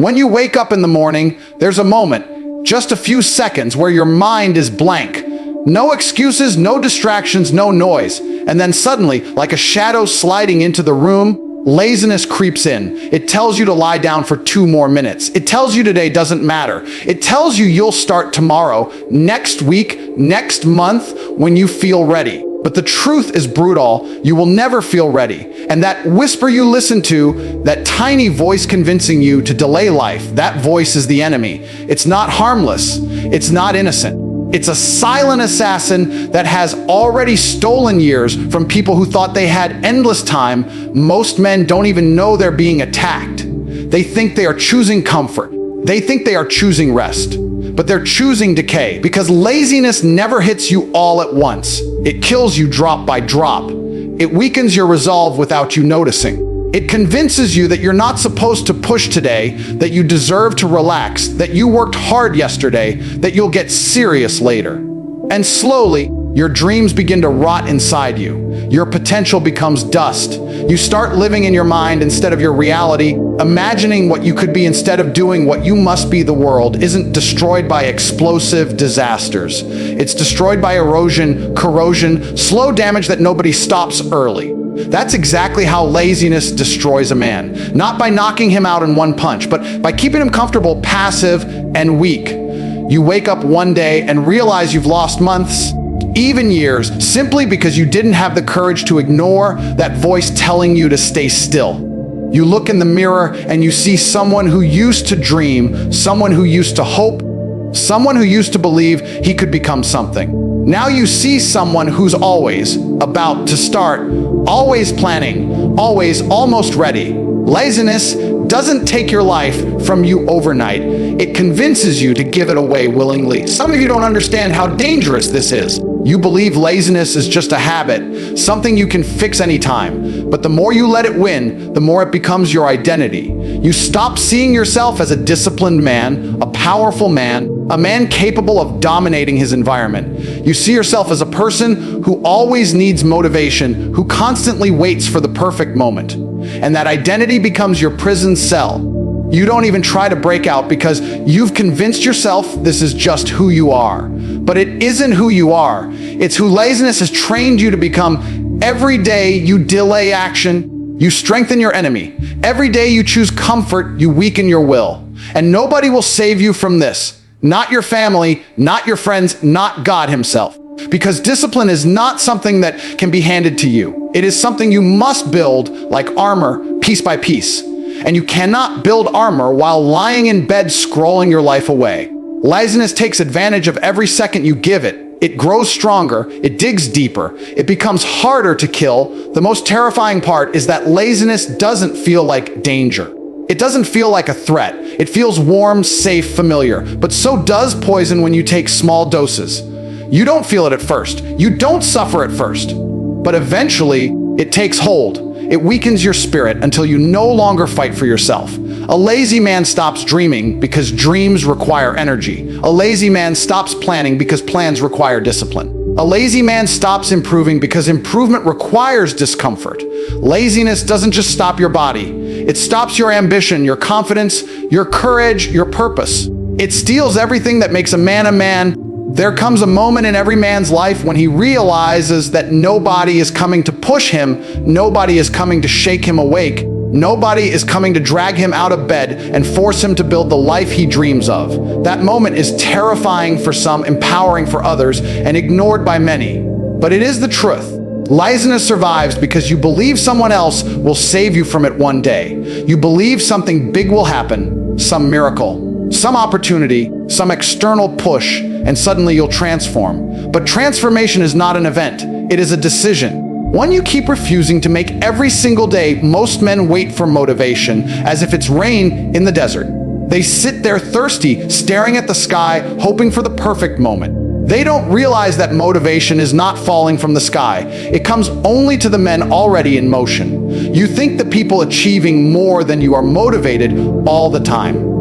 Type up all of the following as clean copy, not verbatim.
When you wake up in the morning, there's a moment, just a few seconds, where your mind is blank. No excuses, no distractions, no noise. And then suddenly, like a shadow sliding into the room, laziness creeps in. It tells you to lie down for 2 more minutes. It tells you today doesn't matter. It tells you you'll start tomorrow, next week, next month, when you feel ready. But the truth is brutal. You will never feel ready. And that whisper you listen to, that tiny voice convincing you to delay life, that voice is the enemy. It's not harmless. It's not innocent. It's a silent assassin that has already stolen years from people who thought they had endless time. Most men don't even know they're being attacked. They think they are choosing comfort. They think they are choosing rest. But they're choosing decay, because laziness never hits you all at once. It kills you drop by drop. It weakens your resolve without you noticing. It convinces you that you're not supposed to push today, that you deserve to relax, that you worked hard yesterday, that you'll get serious later. And slowly, your dreams begin to rot inside you. Your potential becomes dust. You start living in your mind instead of your reality, imagining what you could be instead of doing what you must be. The world isn't destroyed by explosive disasters. It's destroyed by erosion, corrosion, slow damage that nobody stops early. That's exactly how laziness destroys a man. Not by knocking him out in one punch, but by keeping him comfortable, passive, and weak. You wake up one day and realize you've lost months, even years, simply because you didn't have the courage to ignore that voice telling you to stay still. You look in the mirror and you see someone who used to dream, someone who used to hope, someone who used to believe he could become something. Now you see someone who's always about to start, always planning, always almost ready. Laziness doesn't take your life from you overnight. It convinces you to give it away willingly. Some of you don't understand how dangerous this is. You believe laziness is just a habit, something you can fix anytime. But the more you let it win, the more it becomes your identity. You stop seeing yourself as a disciplined man, a powerful man, a man capable of dominating his environment. You see yourself as a person who always needs motivation, who constantly waits for the perfect moment. And that identity becomes your prison cell. You don't even try to break out because you've convinced yourself this is just who you are. But it isn't who you are. It's who laziness has trained you to become. Every day you delay action, you strengthen your enemy. Every day you choose comfort, you weaken your will. And nobody will save you from this. Not your family, not your friends, not God himself. Because discipline is not something that can be handed to you. It is something you must build like armor, piece by piece. And you cannot build armor while lying in bed scrolling your life away. Laziness takes advantage of every second you give it. It grows stronger, it digs deeper, it becomes harder to kill. The most terrifying part is that laziness doesn't feel like danger. It doesn't feel like a threat. It feels warm, safe, familiar. But so does poison when you take small doses. You don't feel it at first. You don't suffer at first. But eventually, it takes hold. It weakens your spirit until you no longer fight for yourself. A lazy man stops dreaming because dreams require energy. A lazy man stops planning because plans require discipline. A lazy man stops improving because improvement requires discomfort. Laziness doesn't just stop your body. It stops your ambition, your confidence, your courage, your purpose. It steals everything that makes a man a man. There comes a moment in every man's life when he realizes that nobody is coming to push him, nobody is coming to shake him awake, nobody is coming to drag him out of bed and force him to build the life he dreams of. That moment is terrifying for some, empowering for others, and ignored by many. But it is the truth. Laziness survives because you believe someone else will save you from it one day. You believe something big will happen, some miracle, some opportunity, some external push, and suddenly you'll transform. But transformation is not an event, it is a decision. One you keep refusing to make every single day. Most men wait for motivation as if it's rain in the desert. They sit there thirsty, staring at the sky, hoping for the perfect moment. They don't realize that motivation is not falling from the sky. It comes only to the men already in motion. You think the people achieving more than you are motivated all the time.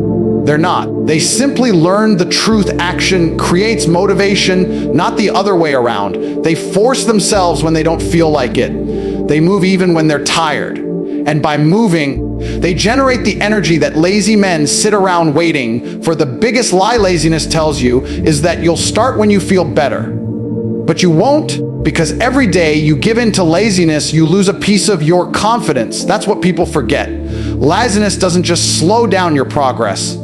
They're not. They simply learn the truth. Action creates motivation, not the other way around. They force themselves when they don't feel like it. They move even when they're tired. And by moving, They generate the energy that lazy men sit around waiting for. The biggest lie laziness tells you is that you'll start when you feel better. But you won't, because every day you give in to laziness, you lose a piece of your confidence. That's what people forget. Laziness doesn't just slow down your progress,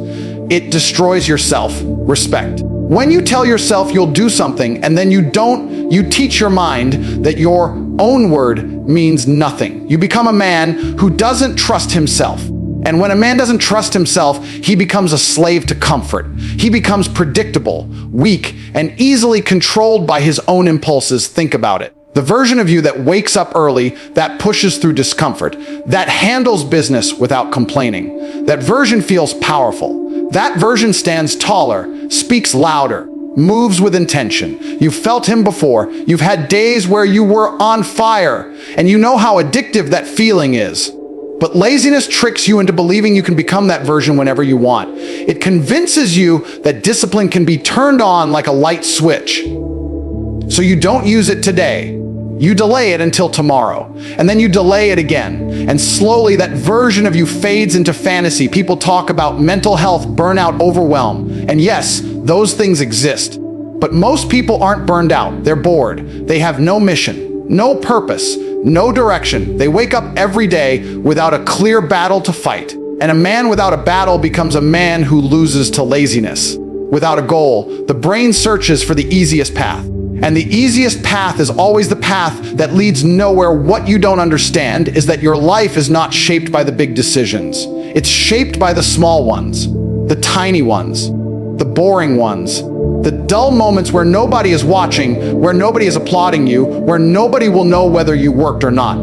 it destroys your self-respect. When you tell yourself you'll do something and then you don't, you teach your mind that your own word means nothing. You become a man who doesn't trust himself. And when a man doesn't trust himself, he becomes a slave to comfort. He becomes predictable, weak, and easily controlled by his own impulses. Think about it. The version of you that wakes up early, that pushes through discomfort, that handles business without complaining, that version feels powerful. That version stands taller, speaks louder, moves with intention. You've felt him before. You've had days where you were on fire, and you know how addictive that feeling is. But laziness tricks you into believing you can become that version whenever you want. It convinces you that discipline can be turned on like a light switch. So you don't use it today. You delay it until tomorrow, and then you delay it again. And slowly that version of you fades into fantasy. People talk about mental health, burnout, overwhelm. And yes, those things exist. But most people aren't burned out. They're bored. They have no mission, no purpose, no direction. They wake up every day without a clear battle to fight. And a man without a battle becomes a man who loses to laziness. Without a goal, the brain searches for the easiest path. And the easiest path is always the path that leads nowhere. What you don't understand is that your life is not shaped by the big decisions. It's shaped by the small ones, the tiny ones, the boring ones, the dull moments where nobody is watching, where nobody is applauding you, where nobody will know whether you worked or not.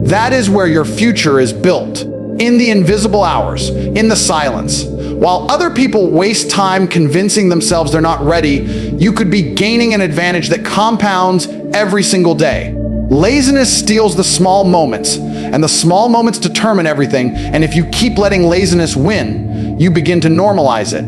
That is where your future is built, in the invisible hours, in the silence. While other people waste time convincing themselves they're not ready, you could be gaining an advantage that compounds every single day. Laziness steals the small moments, and the small moments determine everything. And if you keep letting laziness win, you begin to normalize it.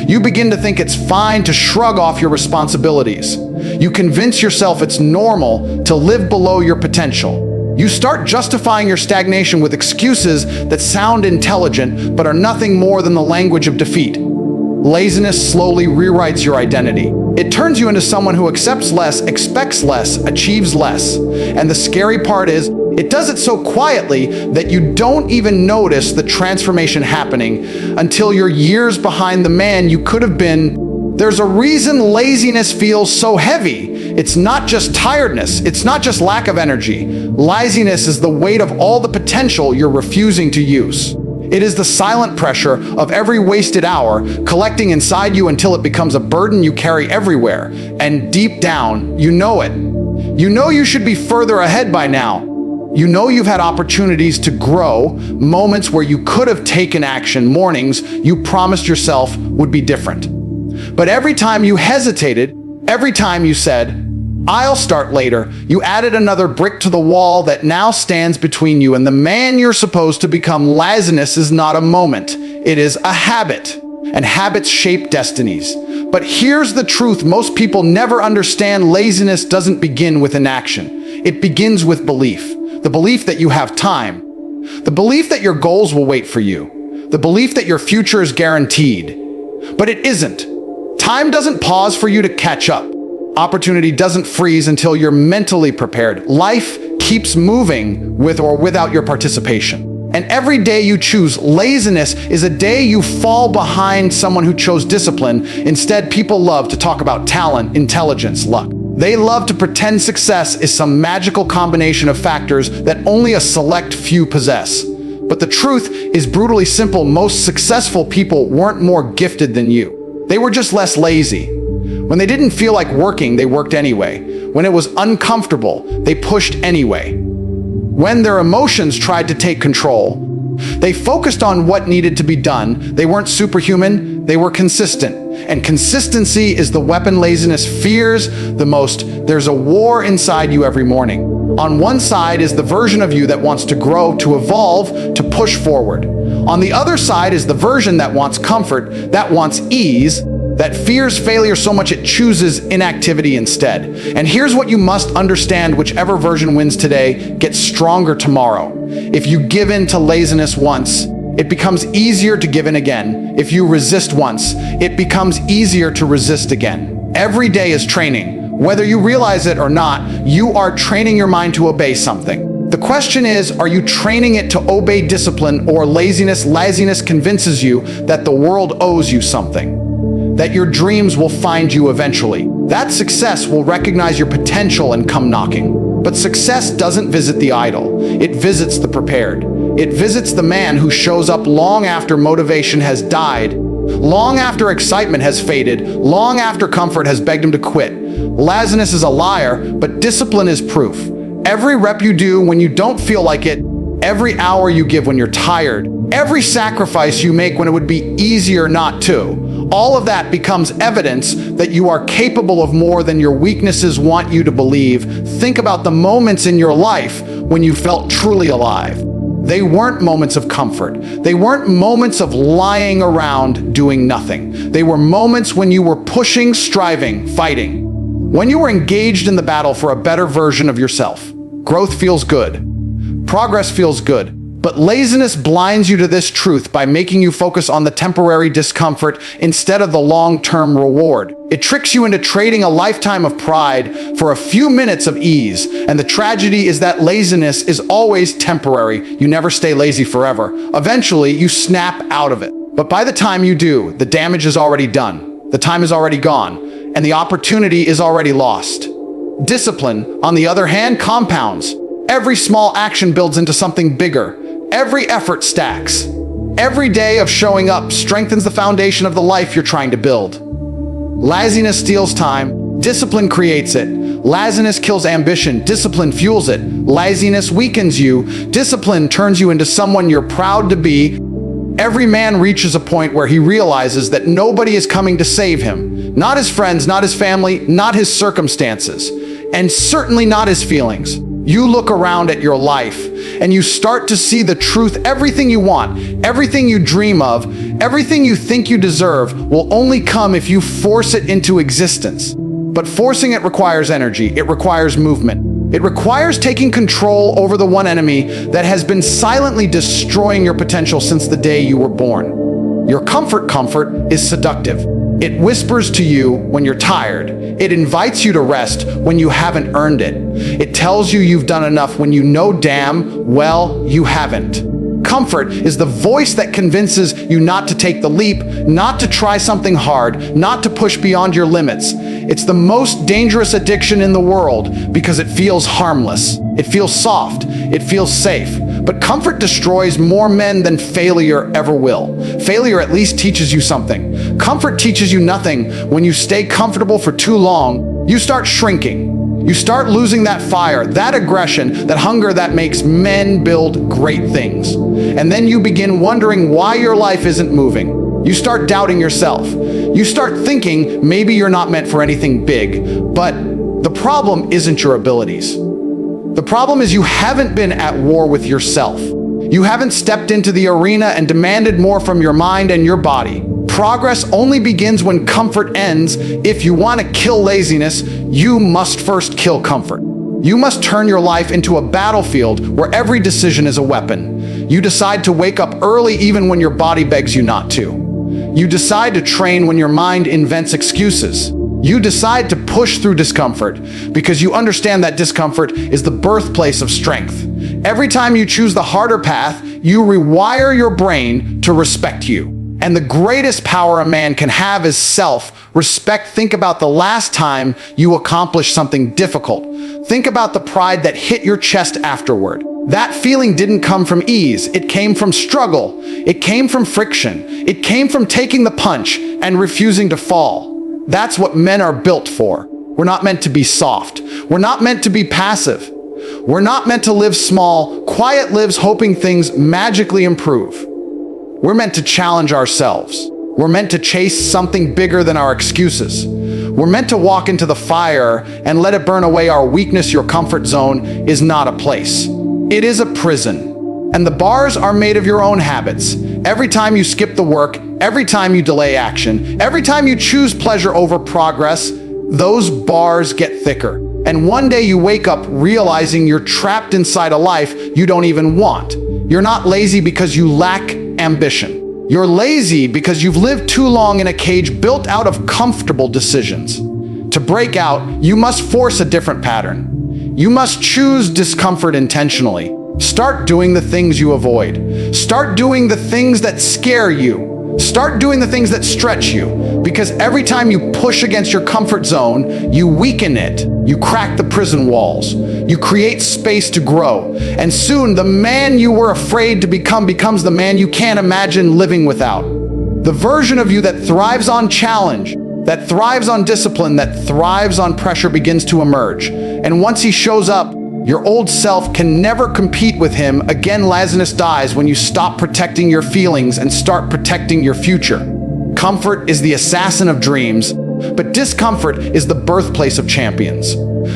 You begin to think it's fine to shrug off your responsibilities. You convince yourself it's normal to live below your potential. You start justifying your stagnation with excuses that sound intelligent but are nothing more than the language of defeat. Laziness slowly rewrites your identity. It turns you into someone who accepts less, expects less, achieves less. And the scary part is, it does it so quietly that you don't even notice the transformation happening until you're years behind the man you could have been. There's a reason laziness feels so heavy. It's not just tiredness. It's not just lack of energy. Laziness is the weight of all the potential you're refusing to use. It is the silent pressure of every wasted hour collecting inside you until it becomes a burden you carry everywhere. And deep down, you know it. You know you should be further ahead by now. You know you've had opportunities to grow, moments where you could have taken action, mornings you promised yourself would be different. But every time you hesitated, every time you said, "I'll start later," you added another brick to the wall that now stands between you and the man you're supposed to become. Laziness is not a moment. It is a habit, and habits shape destinies. But here's the truth most people never understand. Laziness doesn't begin with inaction. It begins with belief. The belief that you have time. The belief that your goals will wait for you. The belief that your future is guaranteed. But it isn't. Time doesn't pause for you to catch up. Opportunity doesn't freeze until you're mentally prepared. Life keeps moving with or without your participation. And every day you choose laziness is a day you fall behind someone who chose discipline. Instead, people love to talk about talent, intelligence, luck. They love to pretend success is some magical combination of factors that only a select few possess. But the truth is brutally simple. Most successful people weren't more gifted than you. They were just less lazy. When they didn't feel like working, they worked anyway. When it was uncomfortable, they pushed anyway. When their emotions tried to take control, they focused on what needed to be done. They weren't superhuman, they were consistent. And consistency is the weapon laziness fears the most. There's a war inside you every morning. On one side is the version of you that wants to grow, to evolve, to push forward. On the other side is the version that wants comfort, that wants ease, that fears failure so much it chooses inactivity instead. And here's what you must understand: whichever version wins today gets stronger tomorrow. If you give in to laziness once, it becomes easier to give in again. If you resist once, it becomes easier to resist again. Every day is training. Whether you realize it or not, you are training your mind to obey something. The question is, are you training it to obey discipline or laziness? Laziness convinces you that the world owes you something, that your dreams will find you eventually, that success will recognize your potential and come knocking. But success doesn't visit the idle, it visits the prepared. It visits the man who shows up long after motivation has died, long after excitement has faded, long after comfort has begged him to quit. Laziness is a liar, but discipline is proof. Every rep you do when you don't feel like it, every hour you give when you're tired, every sacrifice you make when it would be easier not to, all of that becomes evidence that you are capable of more than your weaknesses want you to believe. Think about the moments in your life when you felt truly alive. They weren't moments of comfort. They weren't moments of lying around doing nothing. They were moments when you were pushing, striving, fighting. When you were engaged in the battle for a better version of yourself. Growth feels good. Progress feels good. But laziness blinds you to this truth by making you focus on the temporary discomfort instead of the long-term reward. It tricks you into trading a lifetime of pride for a few minutes of ease. And the tragedy is that laziness is always temporary. You never stay lazy forever. Eventually, you snap out of it. But by the time you do, the damage is already done. The time is already gone. And the opportunity is already lost. Discipline, on the other hand, compounds. Every small action builds into something bigger. Every effort stacks. Every day of showing up strengthens the foundation of the life you're trying to build. Laziness steals time. Discipline creates it. Laziness kills ambition. Discipline fuels it. Laziness weakens you. Discipline turns you into someone you're proud to be. Every man reaches a point where he realizes that nobody is coming to save him. Not his friends, not his family, not his circumstances, and certainly not his feelings. You look around at your life and you start to see the truth. Everything you want, everything you dream of, everything you think you deserve will only come if you force it into existence. But forcing it requires energy. It requires movement. It requires taking control over the one enemy that has been silently destroying your potential since the day you were born. Your comfort is seductive. It whispers to you when you're tired. It invites you to rest when you haven't earned it. It tells you you've done enough when you know damn well you haven't. Comfort is the voice that convinces you not to take the leap, not to try something hard, not to push beyond your limits. It's the most dangerous addiction in the world because it feels harmless. It feels soft. It feels safe. But comfort destroys more men than failure ever will. Failure at least teaches you something. Comfort teaches you nothing. When you stay comfortable for too long, you start shrinking. You start losing that fire, that aggression, that hunger that makes men build great things. And then you begin wondering why your life isn't moving. You start doubting yourself. You start thinking maybe you're not meant for anything big. But the problem isn't your abilities. The problem is you haven't been at war with yourself. You haven't stepped into the arena and demanded more from your mind and your body. Progress only begins when comfort ends. If you want to kill laziness, you must first kill comfort. You must turn your life into a battlefield where every decision is a weapon. You decide to wake up early even when your body begs you not to. You decide to train when your mind invents excuses. You decide to push through discomfort because you understand that discomfort is the birthplace of strength. Every time you choose the harder path, you rewire your brain to respect you. And the greatest power a man can have is self-respect. Think about the last time you accomplished something difficult. Think about the pride that hit your chest afterward. That feeling didn't come from ease. It came from struggle. It came from friction. It came from taking the punch and refusing to fall. That's what men are built for. We're not meant to be soft. We're not meant to be passive. We're not meant to live small, quiet lives hoping things magically improve. We're meant to challenge ourselves. We're meant to chase something bigger than our excuses. We're meant to walk into the fire and let it burn away our weakness. Your comfort zone is not a place. It is a prison. And the bars are made of your own habits. Every time you skip the work, every time you delay action, every time you choose pleasure over progress, those bars get thicker. And one day you wake up realizing you're trapped inside a life you don't even want. You're not lazy because you lack ambition. You're lazy because you've lived too long in a cage built out of comfortable decisions. To break out, you must force a different pattern. You must choose discomfort intentionally. Start doing the things you avoid. Start doing the things that scare you. Start doing the things that stretch you, because every time you push against your comfort zone, you weaken it. You crack the prison walls. You create space to grow. And soon, the man you were afraid to become becomes the man you can't imagine living without. The version of you that thrives on challenge, that thrives on discipline, that thrives on pressure begins to emerge. And once he shows up, your old self can never compete with him. Again, laziness dies when you stop protecting your feelings and start protecting your future. Comfort is the assassin of dreams, but discomfort is the birthplace of champions.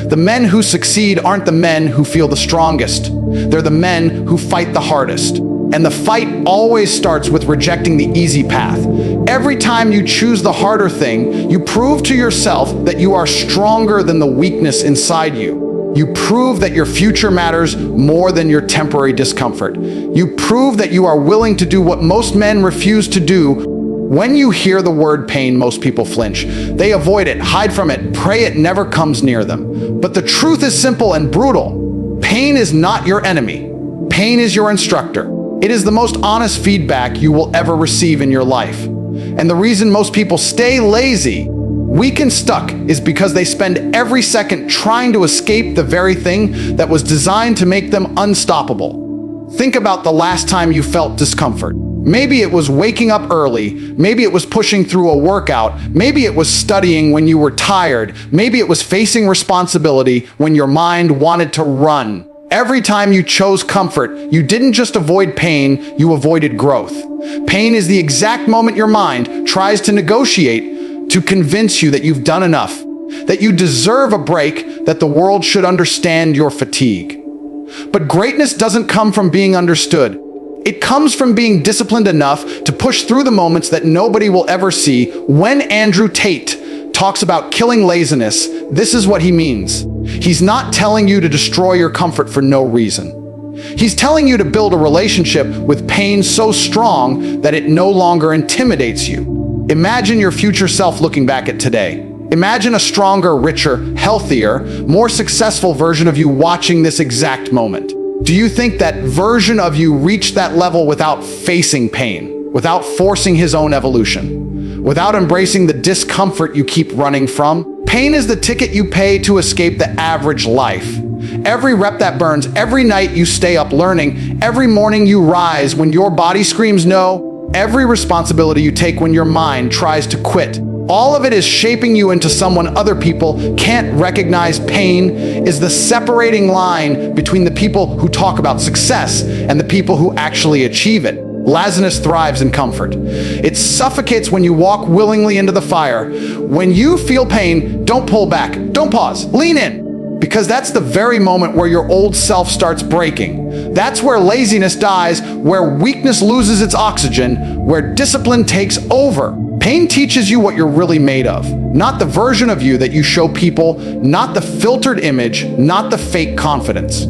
The men who succeed aren't the men who feel the strongest. They're the men who fight the hardest. And the fight always starts with rejecting the easy path. Every time you choose the harder thing, you prove to yourself that you are stronger than the weakness inside you. You prove that your future matters more than your temporary discomfort. You prove that you are willing to do what most men refuse to do. When you hear the word pain, most people flinch. They avoid it, hide from it, pray it never comes near them. But the truth is simple and brutal. Pain is not your enemy. Pain is your instructor. It is the most honest feedback you will ever receive in your life. And the reason most people stay lazy, weak and stuck, is because they spend every second trying to escape the very thing that was designed to make them unstoppable. Think about the last time you felt discomfort. Maybe it was waking up early. Maybe it was pushing through a workout. Maybe it was studying when you were tired. Maybe it was facing responsibility when your mind wanted to run. Every time you chose comfort, you didn't just avoid pain, you avoided growth. Pain is the exact moment your mind tries to negotiate to convince you that you've done enough, that you deserve a break, that the world should understand your fatigue. But greatness doesn't come from being understood. It comes from being disciplined enough to push through the moments that nobody will ever see. When Andrew Tate talks about killing laziness, this is what he means. He's not telling you to destroy your comfort for no reason. He's telling you to build a relationship with pain so strong that it no longer intimidates you. Imagine your future self looking back at today. Imagine a stronger, richer, healthier, more successful version of you watching this exact moment. Do you think that version of you reached that level without facing pain, without forcing his own evolution, without embracing the discomfort you keep running from? Pain is the ticket you pay to escape the average life. Every rep that burns, every night you stay up learning, every morning you rise when your body screams no, every responsibility you take when your mind tries to quit. All of it is shaping you into someone other people can't recognize. Pain is the separating line between the people who talk about success and the people who actually achieve it. Laziness thrives in comfort. It suffocates when you walk willingly into the fire. When you feel pain, don't pull back, don't pause, lean in. Because that's the very moment where your old self starts breaking. That's where laziness dies, where weakness loses its oxygen, where discipline takes over. Pain teaches you what you're really made of, not the version of you that you show people, not the filtered image, not the fake confidence,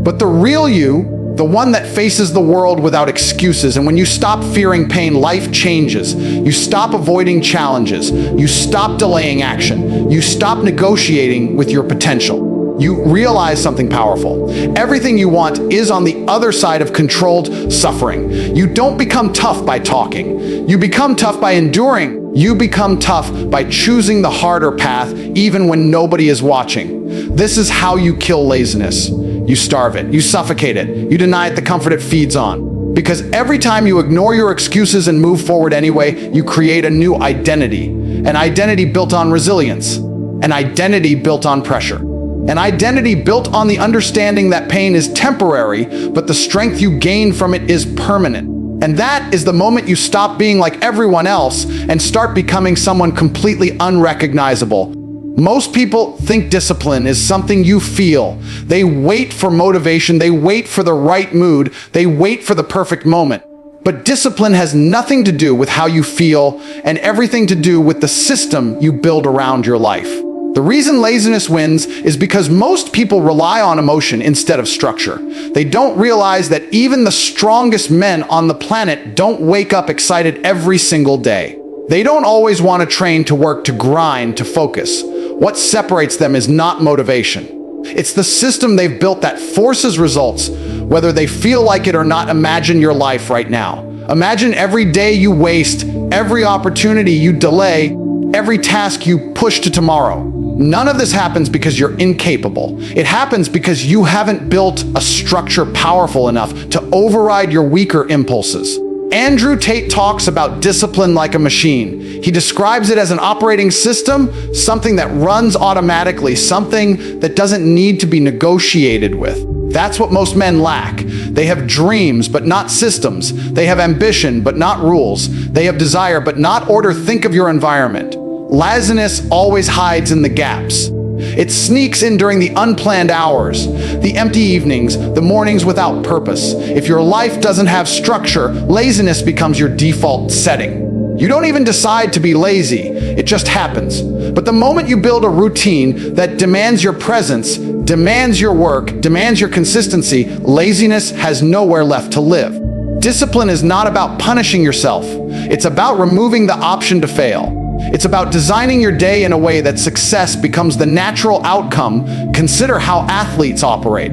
but the real you, the one that faces the world without excuses. And when you stop fearing pain, life changes. You stop avoiding challenges. You stop delaying action. You stop negotiating with your potential. You realize something powerful. Everything you want is on the other side of controlled suffering. You don't become tough by talking. You become tough by enduring. You become tough by choosing the harder path even when nobody is watching. This is how you kill laziness. You starve it. You suffocate it. You deny it the comfort it feeds on. Because every time you ignore your excuses and move forward anyway, you create a new identity. An identity built on resilience. An identity built on pressure. An identity built on the understanding that pain is temporary, but the strength you gain from it is permanent. And that is the moment you stop being like everyone else and start becoming someone completely unrecognizable. Most people think discipline is something you feel. They wait for motivation, they wait for the right mood, they wait for the perfect moment. But discipline has nothing to do with how you feel and everything to do with the system you build around your life. The reason laziness wins is because most people rely on emotion instead of structure. They don't realize that even the strongest men on the planet don't wake up excited every single day. They don't always want to train to work, to grind, to focus. What separates them is not motivation. It's the system they've built that forces results, whether they feel like it or not. Imagine your life right now. Imagine every day you waste, every opportunity you delay, every task you push to tomorrow. None of this happens because you're incapable. It happens because you haven't built a structure powerful enough to override your weaker impulses. Andrew Tate talks about discipline like a machine. He describes it as an operating system, something that runs automatically, something that doesn't need to be negotiated with. That's what most men lack. They have dreams, but not systems. They have ambition, but not rules. They have desire, but not order. Think of your environment. Laziness always hides in the gaps. It sneaks in during the unplanned hours, the empty evenings, the mornings without purpose. If your life doesn't have structure, laziness becomes your default setting. You don't even decide to be lazy, it just happens. But the moment you build a routine that demands your presence, demands your work, demands your consistency, laziness has nowhere left to live. Discipline is not about punishing yourself. It's about removing the option to fail. It's about designing your day in a way that success becomes the natural outcome. Consider how athletes operate.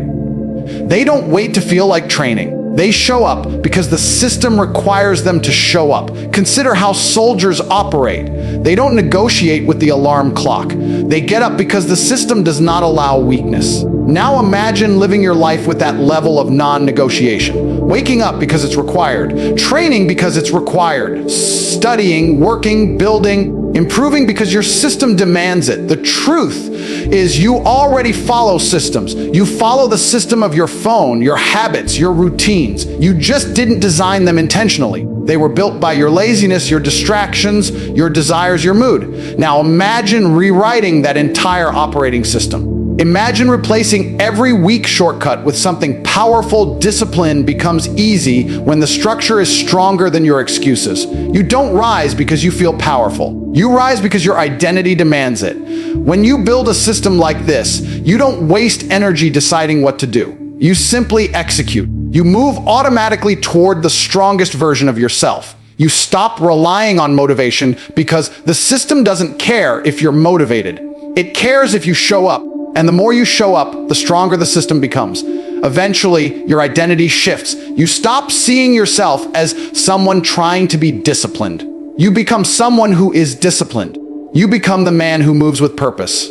They don't wait to feel like training. They show up because the system requires them to show up. Consider how soldiers operate. They don't negotiate with the alarm clock. They get up because the system does not allow weakness. Now imagine living your life with that level of non-negotiation. Waking up because it's required. Training because it's required. Studying, working, building, improving because your system demands it. The truth is you already follow systems. You follow the system of your phone, your habits, your routines. You just didn't design them intentionally. They were built by your laziness, your distractions, your desires, your mood. Now imagine rewriting that entire operating system. Imagine replacing every weak shortcut with something powerful. Discipline becomes easy when the structure is stronger than your excuses. You don't rise because you feel powerful. You rise because your identity demands it. When you build a system like this, you don't waste energy deciding what to do. You simply execute. You move automatically toward the strongest version of yourself. You stop relying on motivation because the system doesn't care if you're motivated. It cares if you show up. And the more you show up, the stronger the system becomes. Eventually, your identity shifts. You stop seeing yourself as someone trying to be disciplined. You become someone who is disciplined. You become the man who moves with purpose.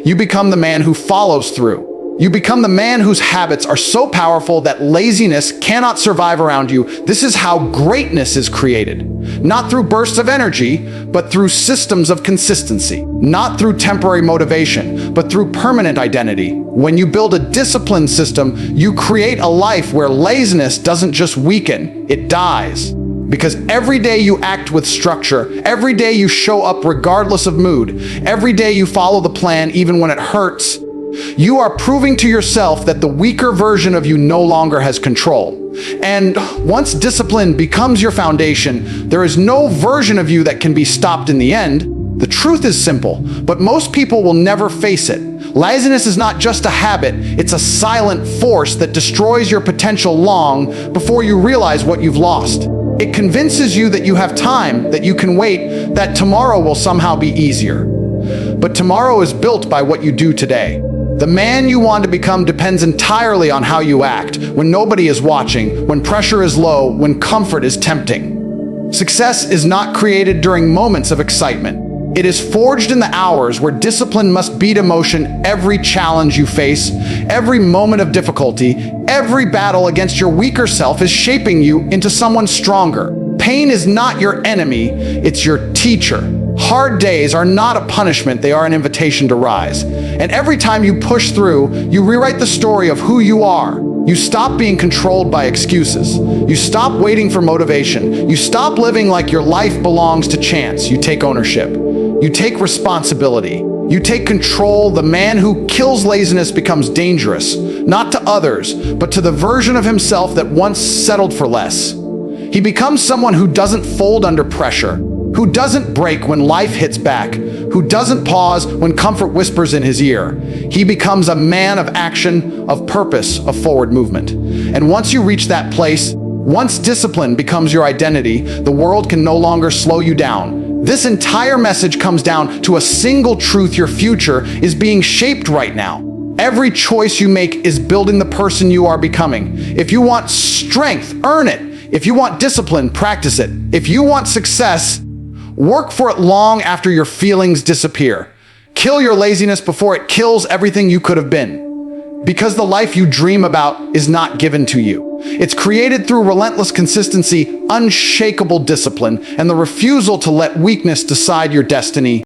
You become the man who follows through. You become the man whose habits are so powerful that laziness cannot survive around you. This is how greatness is created. Not through bursts of energy, but through systems of consistency. Not through temporary motivation, but through permanent identity. When you build a disciplined system, you create a life where laziness doesn't just weaken, it dies. Because every day you act with structure, every day you show up regardless of mood, every day you follow the plan even when it hurts, you are proving to yourself that the weaker version of you no longer has control. And once discipline becomes your foundation, there is no version of you that can be stopped in the end. The truth is simple, but most people will never face it. Laziness is not just a habit, it's a silent force that destroys your potential long before you realize what you've lost. It convinces you that you have time, that you can wait, that tomorrow will somehow be easier. But tomorrow is built by what you do today. The man you want to become depends entirely on how you act, when nobody is watching, when pressure is low, when comfort is tempting. Success is not created during moments of excitement. It is forged in the hours where discipline must beat emotion. Every challenge you face, every moment of difficulty, every battle against your weaker self is shaping you into someone stronger. Pain is not your enemy, it's your teacher. Hard days are not a punishment, they are an invitation to rise. And every time you push through, you rewrite the story of who you are. You stop being controlled by excuses. You stop waiting for motivation. You stop living like your life belongs to chance. You take ownership. You take responsibility. You take control. The man who kills laziness becomes dangerous, not to others, but to the version of himself that once settled for less. He becomes someone who doesn't fold under pressure, who doesn't break when life hits back, who doesn't pause when comfort whispers in his ear. He becomes a man of action, of purpose, of forward movement. And once you reach that place, once discipline becomes your identity, the world can no longer slow you down. This entire message comes down to a single truth: your future is being shaped right now. Every choice you make is building the person you are becoming. If you want strength, earn it. If you want discipline, practice it. If you want success, work for it long after your feelings disappear. Kill your laziness before it kills everything you could have been. Because the life you dream about is not given to you. It's created through relentless consistency, unshakable discipline, and the refusal to let weakness decide your destiny.